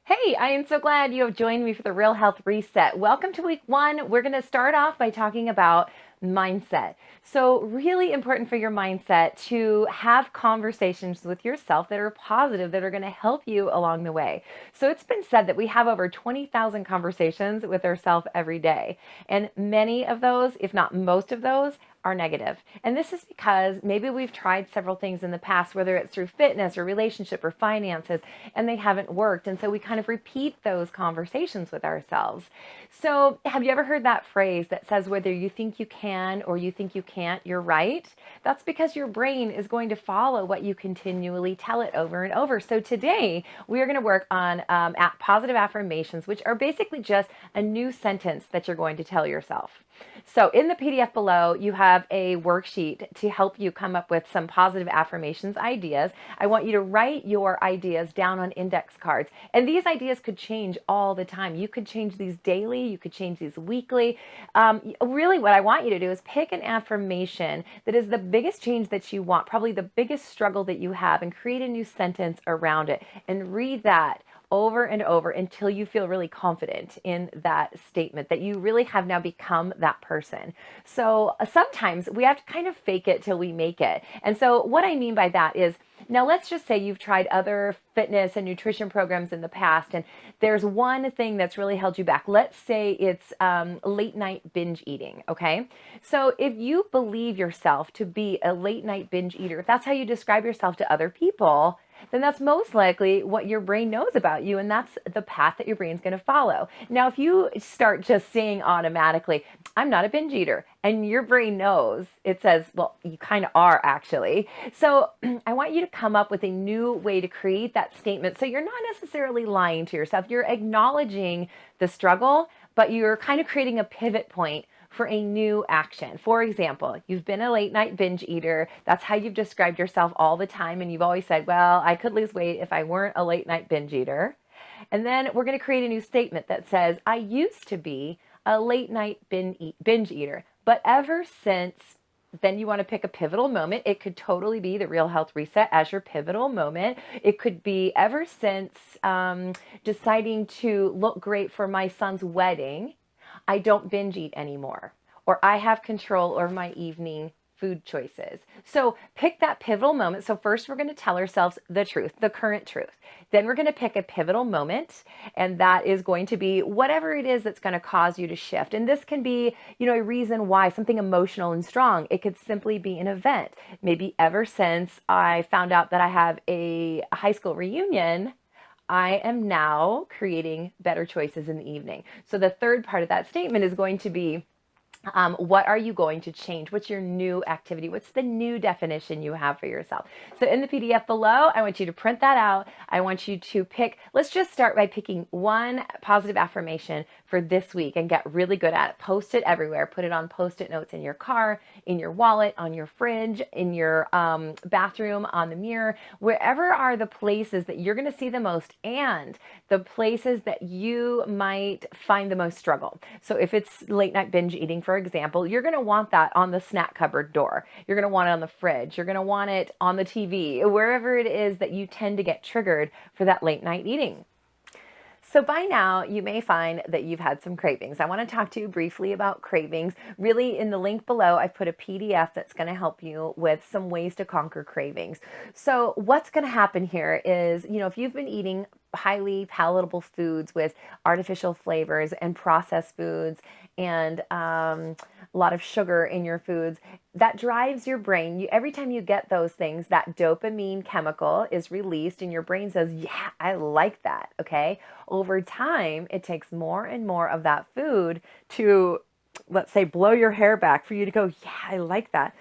Hey, I am so glad you have joined me for the Real Health Reset. Welcome to week one. We're going to start off by talking about mindset. So, really important for your mindset to have conversations with yourself that are positive, that are going to help you along the way. So, it's been said that we have over 20,000 conversations with ourselves every day. And many of those, if not most of those, are negative. And this is because maybe we've tried several things in the past, whether it's through fitness or relationship or finances, and they haven't worked. And so we kind of repeat those conversations with ourselves. So, have you ever heard that phrase that says, whether you think you can or you think you can't, you're right? That's because your brain is going to follow what you continually tell it over and over. So, today we are going to work on positive affirmations, which are basically just a new sentence that you're going to tell yourself. So, in the PDF below, you have a worksheet to help you come up with some positive affirmations ideas. I want you to write your ideas down on index cards. And these ideas could change all the time. You could change these daily, you could change these weekly. Really, what I want you to do is pick an affirmation that is the biggest change that you want, probably the biggest struggle that you have, and create a new sentence around it and read that over and over until you feel really confident in that statement, that you really have now become that person. So sometimes we have to kind of fake it till we make it. And so what I mean by that is, now let's just say you've tried other fitness and nutrition programs in the past, and there's one thing that's really held you back. Let's say it's late night binge eating, okay? So if you believe yourself to be a late night binge eater, if that's how you describe yourself to other people, then that's most likely what your brain knows about you, and that's the path that your brain's going to follow. Now, if you start just saying automatically, I'm not a binge eater, and your brain knows, it says, well, you kind of are actually. So I want you to come up with a new way to create that statement so you're not necessarily lying to yourself. You're acknowledging the struggle, but you're kind of creating a pivot point for a new action. For example, you've been a late night binge eater. That's how you've described yourself all the time. And you've always said, well, I could lose weight if I weren't a late night binge eater. And then we're going to create a new statement that says, I used to be a late night binge eater, but ever since, then you want to pick a pivotal moment. It could totally be the Real Health Reset as your pivotal moment. It could be ever since deciding to look great for my son's wedding, I don't binge eat anymore, or I have control over my evening food choices. So pick that pivotal moment. So first we're going to tell ourselves the truth, the current truth. Then we're going to pick a pivotal moment, and that is going to be whatever it is that's going to cause you to shift. And this can be, a reason why, something emotional and strong. It could simply be an event. Maybe ever since I found out that I have a high school reunion, I am now creating better choices in the evening. So the third part of that statement is going to be, what are you going to change? What's your new activity? What's the new definition you have for yourself? So in the PDF below, I want you to print that out. I want you to pick, let's just start by picking one positive affirmation for this week and get really good at it. Post it everywhere. Put it on Post-it notes in your car, in your wallet, on your fridge, in your bathroom, on the mirror, wherever are the places that you're going to see the most and the places that you might find the most struggle. So if it's late night binge eating, for example, you're going to want that on the snack cupboard door. You're going to want it on the fridge. You're going to want it on the TV, wherever it is that you tend to get triggered for that late night eating. So by now, you may find that you've had some cravings. I want to talk to you briefly about cravings. Really, in the link below, I've put a PDF that's going to help you with some ways to conquer cravings. So what's going to happen here is, if you've been eating highly palatable foods with artificial flavors and processed foods and a lot of sugar in your foods, that drives your brain. Every time you get those things, that dopamine chemical is released and your brain says, yeah, I like that, okay? Over time, it takes more and more of that food to, let's say, blow your hair back for you to go, yeah, I like that.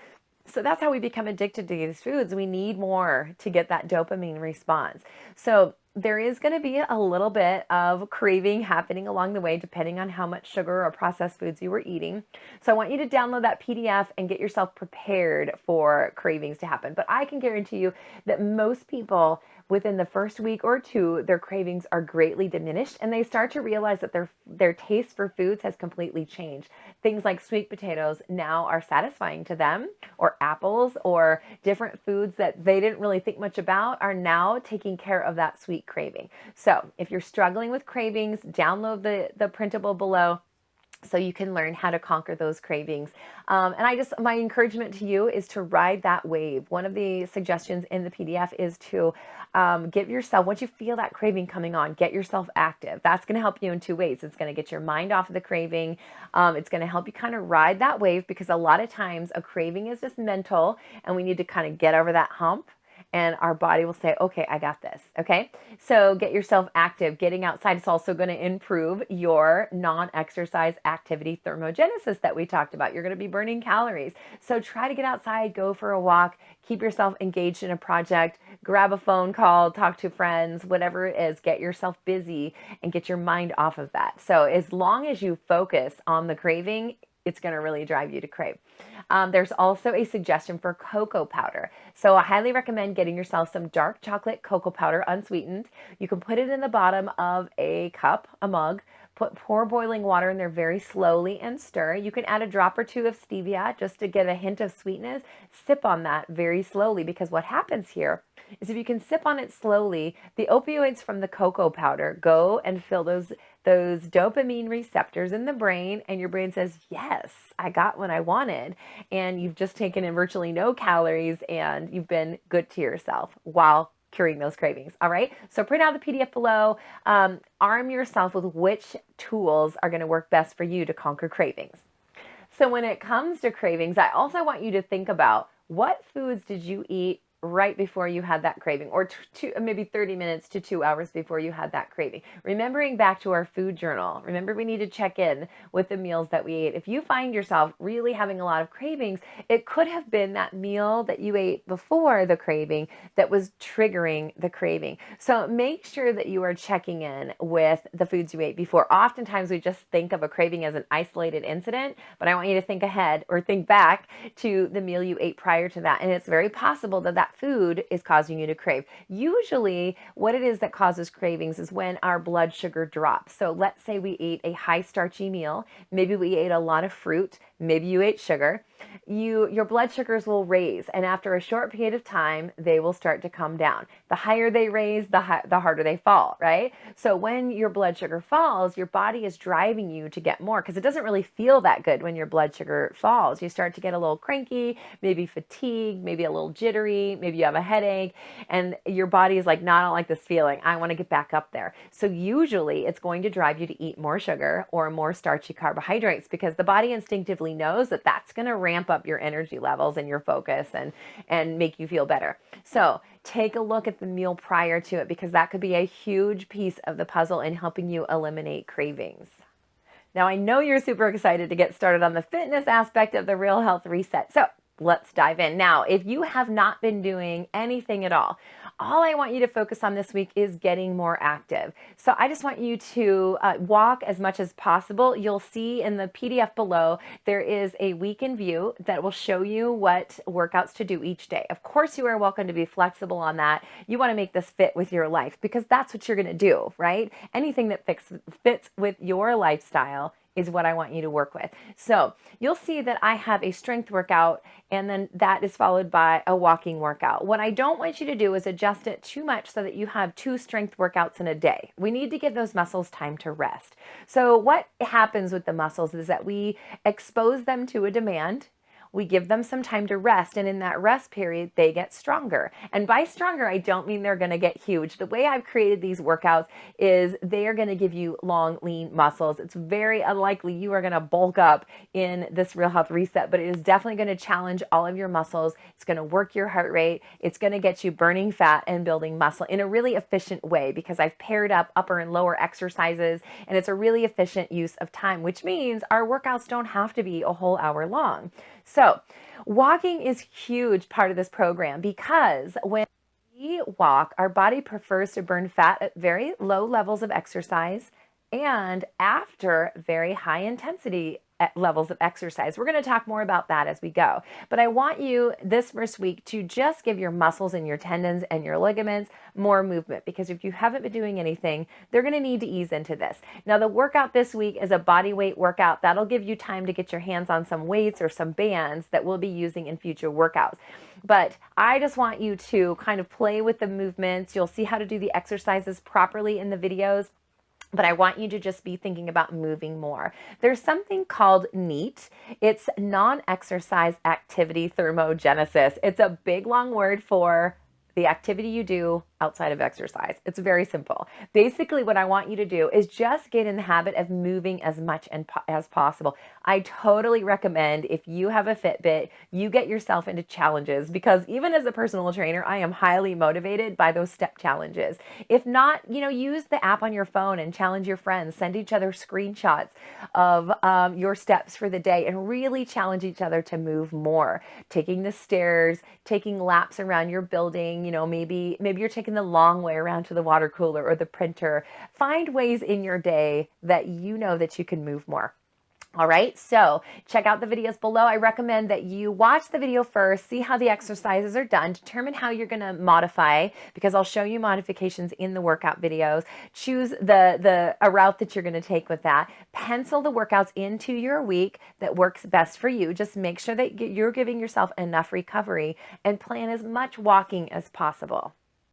So that's how we become addicted to these foods. We need more to get that dopamine response. So there is going to be a little bit of craving happening along the way, depending on how much sugar or processed foods you were eating. So I want you to download that PDF and get yourself prepared for cravings to happen. But I can guarantee you that most people, within the first week or two, their cravings are greatly diminished and they start to realize that their taste for foods has completely changed. Things like sweet potatoes now are satisfying to them, or apples, or different foods that they didn't really think much about are now taking care of that sweet craving. So if you're struggling with cravings, download the printable below so you can learn how to conquer those cravings. And my encouragement to you is to ride that wave. One of the suggestions in the PDF is to get yourself, once you feel that craving coming on, get yourself active. That's going to help you in two ways. It's going to get your mind off of the craving. It's going to help you kind of ride that wave, because a lot of times a craving is just mental and we need to kind of get over that hump. And our body will say, okay, I got this. Okay. So get yourself active. Getting outside is also going to improve your non-exercise activity thermogenesis that we talked about. You're going to be burning calories. So try to get outside, go for a walk, keep yourself engaged in a project, grab a phone call, talk to friends, whatever it is, get yourself busy and get your mind off of that. So as long as you focus on the craving, it's going to really drive you to crave. There's also a suggestion for cocoa powder. So I highly recommend getting yourself some dark chocolate cocoa powder, unsweetened. You can put it in the bottom of a cup, a mug, pour boiling water in there very slowly and stir. You can add a drop or two of stevia just to get a hint of sweetness. Sip on that very slowly, because what happens here is if you can sip on it slowly, the opioids from the cocoa powder go and fill those dopamine receptors in the brain, and your brain says, yes, I got what I wanted. And you've just taken in virtually no calories and you've been good to yourself while curing those cravings. All right. So print out the PDF below. Arm yourself with which tools are going to work best for you to conquer cravings. So when it comes to cravings, I also want you to think about, what foods did you eat right before you had that craving, or maybe 30 minutes to 2 hours before you had that craving. Remembering back to our food journal, remember we need to check in with the meals that we ate. If you find yourself really having a lot of cravings, it could have been that meal that you ate before the craving that was triggering the craving. So make sure that you are checking in with the foods you ate before. Oftentimes we just think of a craving as an isolated incident, but I want you to think ahead or think back to the meal you ate prior to that. And it's very possible that that food is causing you to crave. Usually what it is that causes cravings is when our blood sugar drops. So let's say we ate a high starchy meal, maybe we ate a lot of fruit, maybe you ate sugar, your blood sugars will raise, and after a short period of time, they will start to come down. The higher they raise, the harder they fall, right? So when your blood sugar falls, your body is driving you to get more, because it doesn't really feel that good when your blood sugar falls. You start to get a little cranky, maybe fatigued, maybe a little jittery, maybe you have a headache, and your body is like, no, I don't like this feeling. I want to get back up there. So usually it's going to drive you to eat more sugar or more starchy carbohydrates, because the body instinctively knows that that's going to ramp up your energy levels and your focus and make you feel better. So take a look at the meal prior to it, because that could be a huge piece of the puzzle in helping you eliminate cravings. Now, I know you're super excited to get started on the fitness aspect of the Real Health Reset. So let's dive in. Now, if you have not been doing anything at all I want you to focus on this week is getting more active. So I just want you to walk as much as possible. You'll see in the PDF below, there is a week in view that will show you what workouts to do each day. Of course, you are welcome to be flexible on that. You want to make this fit with your life, because that's what you're going to do, right? Anything that fits with your lifestyle is what I want you to work with. So you'll see that I have a strength workout, and then that is followed by a walking workout. What I don't want you to do is adjust it too much so that you have 2 strength workouts in a day. We need to give those muscles time to rest. So what happens with the muscles is that we expose them to a demand. We give them some time to rest, and in that rest period, they get stronger. And by stronger, I don't mean they're going to get huge. The way I've created these workouts is they are going to give you long, lean muscles. It's very unlikely you are going to bulk up in this Real Health Reset, but it is definitely going to challenge all of your muscles. It's going to work your heart rate. It's going to get you burning fat and building muscle in a really efficient way, because I've paired up upper and lower exercises, and it's a really efficient use of time, which means our workouts don't have to be a whole hour long. So walking is a huge part of this program, because when we walk, our body prefers to burn fat at very low levels of exercise and after very high intensity levels of exercise. We're going to talk more about that as we go. But I want you this first week to just give your muscles and your tendons and your ligaments more movement, because if you haven't been doing anything, they're going to need to ease into this. Now, the workout this week is a body weight workout. That'll give you time to get your hands on some weights or some bands that we'll be using in future workouts. But I just want you to kind of play with the movements. You'll see how to do the exercises properly in the videos. But I want you to just be thinking about moving more. There's something called NEAT. It's non-exercise activity thermogenesis. It's a big, long word for the activity you do outside of exercise. It's very simple. Basically, what I want you to do is just get in the habit of moving as much as possible. I totally recommend, if you have a Fitbit, you get yourself into challenges, because even as a personal trainer, I am highly motivated by those step challenges. If not, use the app on your phone and challenge your friends. Send each other screenshots of your steps for the day and really challenge each other to move more. Taking the stairs, taking laps around your building, maybe you're taking the long way around to the water cooler or the printer. Find ways in your day that you know that you can move more. All right, so check out the videos below. I recommend that you watch the video first, see how the exercises are done, determine how you're going to modify, because I'll show you modifications in the workout videos. Choose a route that you're going to take with that. Pencil the workouts into your week that works best for you. Just make sure that you're giving yourself enough recovery, and plan as much walking as possible.